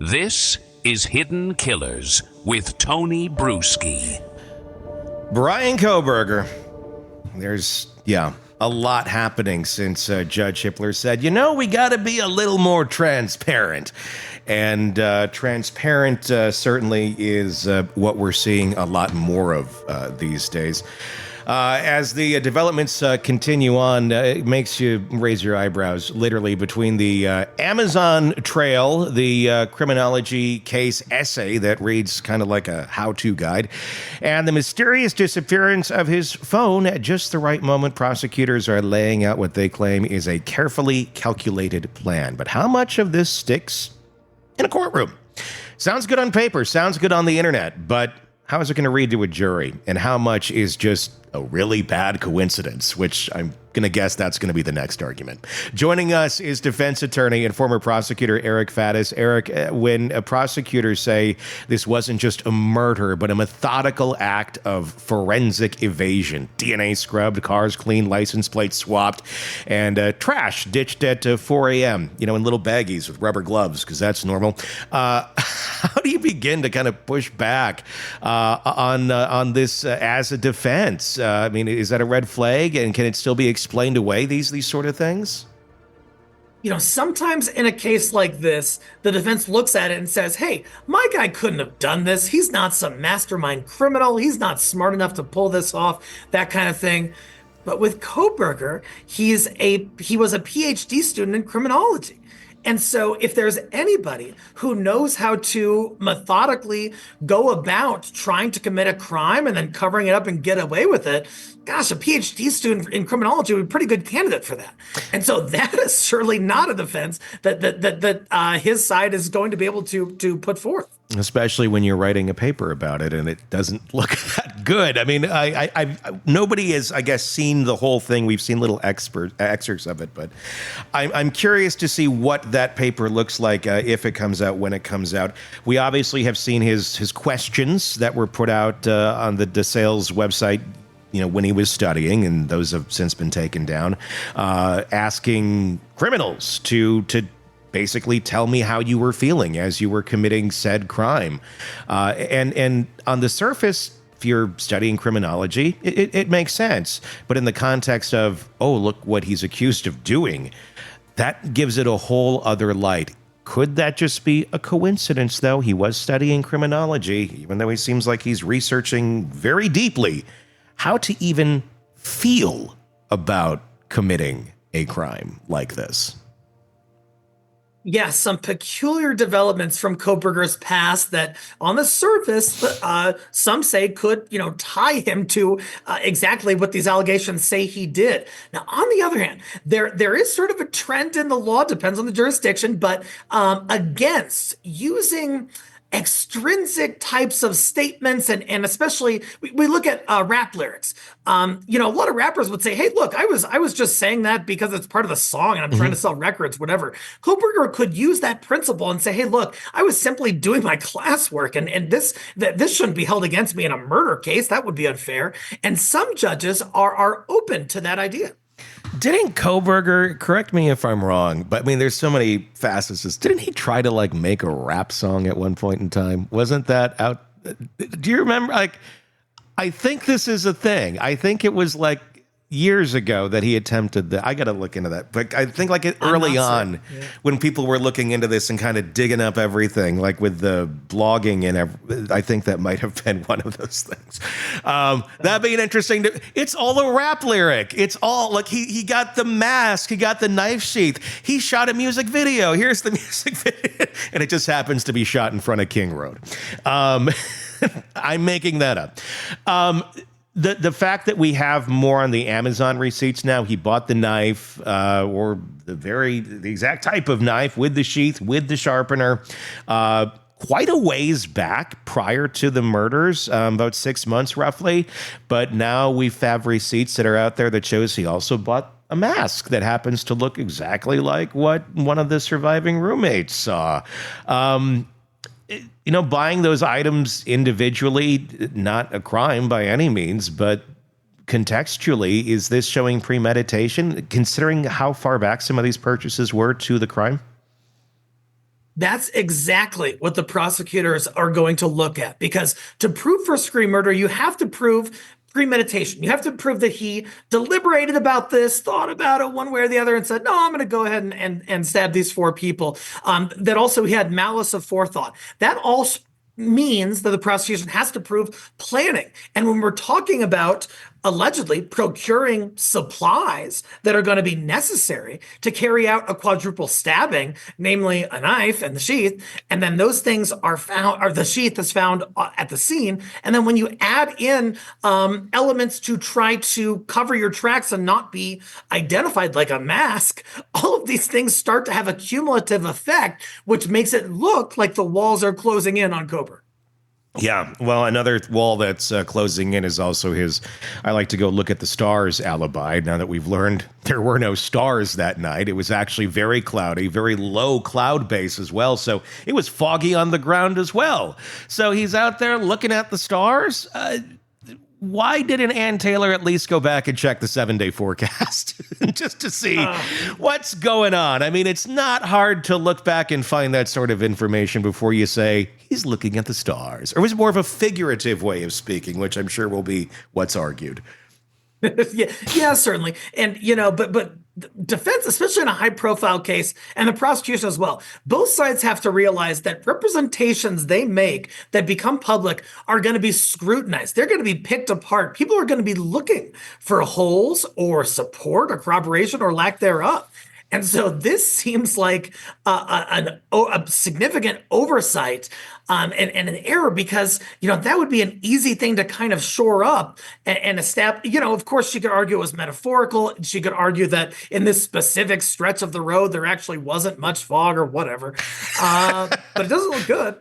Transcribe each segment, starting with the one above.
This is Hidden Killers with Tony Bruschi. Bryan Kohberger. There's, a lot happening since Judge Hippler said, we got to be a little more transparent. And transparent certainly is what we're seeing a lot more of these days. As the developments continue on, it makes you raise your eyebrows, literally, between the Amazon trail, the criminology case essay that reads kind of like a how-to guide, and the mysterious disappearance of his phone at just the right moment. Prosecutors are laying out what they claim is a carefully calculated plan. But how much of this sticks in a courtroom? Sounds good on paper, sounds good on the internet, but how is it going to read to a jury? And how much is just a really bad coincidence, which I'm going to guess that's going to be the next argument. Joining us is defense attorney and former prosecutor Eric Faddis. Eric, when prosecutors say this wasn't just a murder, but a methodical act of forensic evasion, DNA scrubbed, cars cleaned, license plates swapped, and trash ditched at 4 a.m., in little baggies with rubber gloves, because that's normal. How do you begin to kind of push back on this as a defense? Is that a red flag, and can it still be explained away, these sort of things? Sometimes in a case like this, the defense looks at it and says, hey, my guy couldn't have done this. He's not some mastermind criminal. He's not smart enough to pull this off, that kind of thing. But with Kohberger, he was a PhD student in criminology. And so if there's anybody who knows how to methodically go about trying to commit a crime and then covering it up and get away with it, gosh, a PhD student in criminology would be a pretty good candidate for that. And so that is certainly not a defense that his side is going to be able to put forth. Especially when you're writing a paper about it and it doesn't look that good. Nobody has, I guess, seen the whole thing. We've seen little excerpts of it, but I'm curious to see what that paper looks like if it comes out, when it comes out. We obviously have seen his questions that were put out on the DeSales website, when he was studying, and those have since been taken down, asking criminals to basically tell me how you were feeling as you were committing said crime. And on the surface, if you're studying criminology, it makes sense. But in the context of, look what he's accused of doing, that gives it a whole other light. Could that just be a coincidence, though? He was studying criminology, even though he seems like he's researching very deeply how to even feel about committing a crime like this. Yes, some peculiar developments from Kohberger's past that on the surface, some say could, tie him to exactly what these allegations say he did. Now, on the other hand, there is sort of a trend in the law, depends on the jurisdiction, but against using extrinsic types of statements, and especially we look at rap lyrics. A lot of rappers would say, hey, look, I was just saying that because it's part of the song and I'm trying to sell records, whatever. Kohberger could use that principle and say, hey, look, I was simply doing my classwork, and this shouldn't be held against me in a murder case. That would be unfair. And some judges are open to that idea. Didn't Kohberger, correct me if I'm wrong, but there's so many facets. Didn't he try to make a rap song at one point in time? Wasn't that out? Do you remember? I think this is a thing. I think it was years ago that he attempted that. I got to look into that. But I think early on, when people were looking into this and kind of digging up everything, with the blogging and I think that might have been one of those things. That'd be an interesting. It's all a rap lyric. It's all he got the mask, he got the knife sheath, he shot a music video. Here's the music video, and it just happens to be shot in front of King Road. I'm making that up. The fact that we have more on the Amazon receipts now, he bought the knife or the exact type of knife with the sheath, with the sharpener, quite a ways back prior to the murders, about 6 months roughly. But now we have receipts that are out there that shows he also bought a mask that happens to look exactly like what one of the surviving roommates saw. Buying those items individually, not a crime by any means, but contextually, is this showing premeditation, considering how far back some of these purchases were to the crime? That's exactly what the prosecutors are going to look at, because to prove first-degree murder, you have to prove premeditation. You have to prove that he deliberated about this, thought about it one way or the other, and said, "No, I'm going to go ahead and stab these four people." That also he had malice of forethought. That all means that the prosecution has to prove planning. And when we're talking about allegedly procuring supplies that are going to be necessary to carry out a quadruple stabbing, namely a knife and the sheath, and then those things are found, or the sheath is found at the scene. And then when you add in elements to try to cover your tracks and not be identified, like a mask, all of these things start to have a cumulative effect, which makes it look like the walls are closing in on Kohberger. Yeah, well, another wall that's closing in is also his "I like to go look at the stars" alibi. Now that we've learned there were no stars that night, it was actually very cloudy, very low cloud base as well. So it was foggy on the ground as well. So he's out there looking at the stars. Why didn't Ann Taylor at least go back and check the 7-day forecast just to see what's going on? I mean, it's not hard to look back and find that sort of information before you say he's looking at the stars. Or was it more of a figurative way of speaking, which I'm sure will be what's argued? Yeah, certainly. And, but defense, especially in a high profile case, and the prosecution as well, both sides have to realize that representations they make that become public are going to be scrutinized. They're going to be picked apart. People are going to be looking for holes or support or corroboration or lack thereof. And so this seems like a significant oversight and an error, because, that would be an easy thing to kind of shore up and establish. Of course, she could argue it was metaphorical. She could argue that in this specific stretch of the road, there actually wasn't much fog or whatever. But it doesn't look good.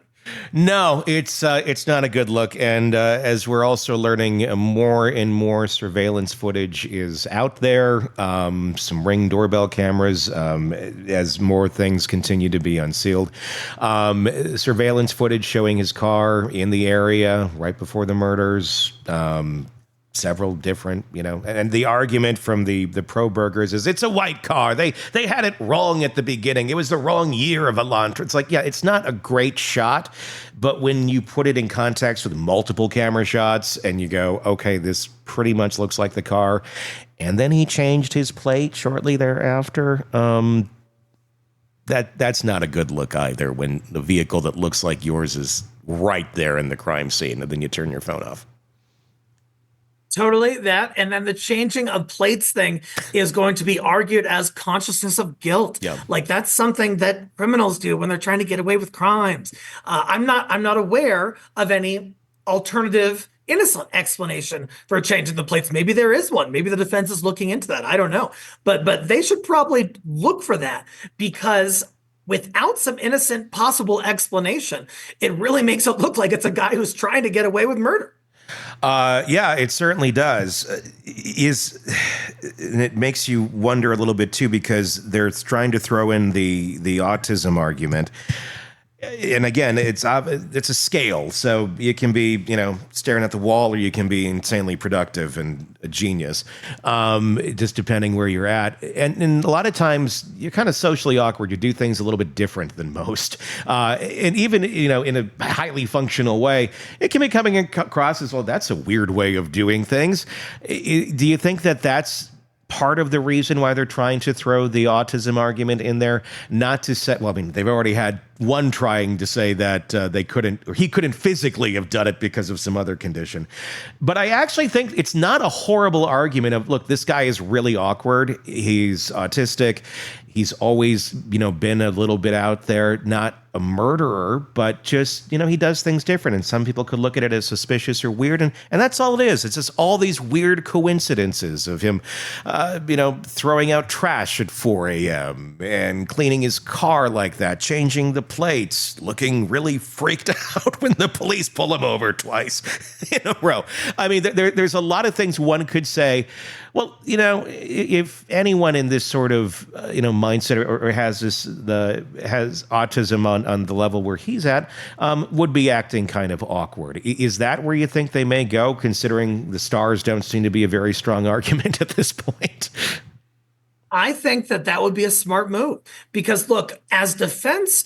No, it's not a good look. And as we're also learning, more and more surveillance footage is out there. Some Ring doorbell cameras, as more things continue to be unsealed. Surveillance footage showing his car in the area right before the murders. Several different, and the argument from the pro-burgers is it's a white car. They had it wrong at the beginning. It was the wrong year of Elantra. It's like, yeah, it's not a great shot, but when you put it in context with multiple camera shots and you go, okay, this pretty much looks like the car, and then he changed his plate shortly thereafter. That's not a good look either, when the vehicle that looks like yours is right there in the crime scene, and then you turn your phone off. Totally that. And then the changing of plates thing is going to be argued as consciousness of guilt. Yeah. Like that's something that criminals do when they're trying to get away with crimes. I'm not aware of any alternative innocent explanation for a change in the plates. Maybe there is one. Maybe the defense is looking into that. I don't know. But they should probably look for that, because without some innocent possible explanation, it really makes it look like it's a guy who's trying to get away with murder. Yeah, it certainly does. And it makes you wonder a little bit too, because they're trying to throw in the autism argument. And again, it's a scale. So you can be, staring at the wall, or you can be insanely productive and a genius, just depending where you're at. And a lot of times you're kind of socially awkward. You do things a little bit different than most. And even, in a highly functional way, it can be coming across as, well, that's a weird way of doing things. Do you think that that's part of the reason why they're trying to throw the autism argument in there? Not to say, well, I mean, they've already had one trying to say that they couldn't, or he couldn't physically have done it because of some other condition. But I actually think it's not a horrible argument of, look, this guy is really awkward. He's autistic. He's always, been a little bit out there, not a murderer, but just, he does things different. And some people could look at it as suspicious or weird. And that's all it is. It's just all these weird coincidences of him, throwing out trash at 4 a.m. and cleaning his car like that, changing the plates, looking really freaked out when the police pull him over twice in a row. I mean, there's a lot of things one could say, well, if anyone in this sort of, mindset or has has autism on the level where he's at, would be acting kind of awkward. Is that where you think they may go, considering the stars don't seem to be a very strong argument at this point? I think that would be a smart move, because look, as defense,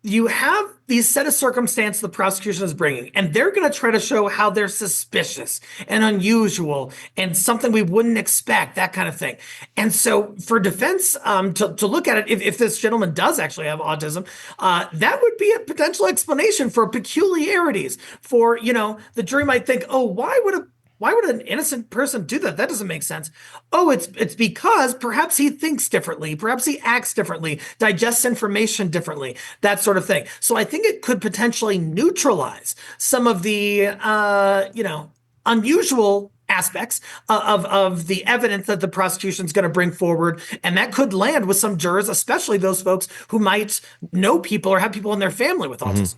you have these set of circumstances the prosecution is bringing, and they're going to try to show how they're suspicious and unusual and something we wouldn't expect, that kind of thing. And so for defense to look at it, if this gentleman does actually have autism, that would be a potential explanation for peculiarities. For, the jury might think, oh, why would an innocent person do that? That doesn't make sense. Oh, it's because perhaps he thinks differently, perhaps he acts differently, digests information differently, that sort of thing. So I think it could potentially neutralize some of the unusual aspects of the evidence that the prosecution is going to bring forward, and that could land with some jurors, especially those folks who might know people or have people in their family with autism.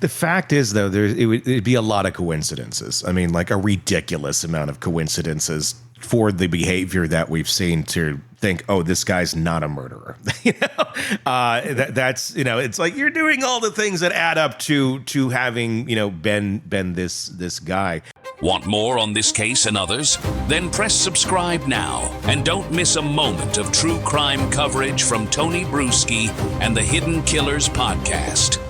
The fact is, though, it'd be a lot of coincidences. I mean, like a ridiculous amount of coincidences for the behavior that we've seen to think, oh, this guy's not a murderer. That's it's like you're doing all the things that add up to having been this guy. Want more on this case and others? Then press subscribe now and don't miss a moment of true crime coverage from Tony Bruschi and the Hidden Killers podcast.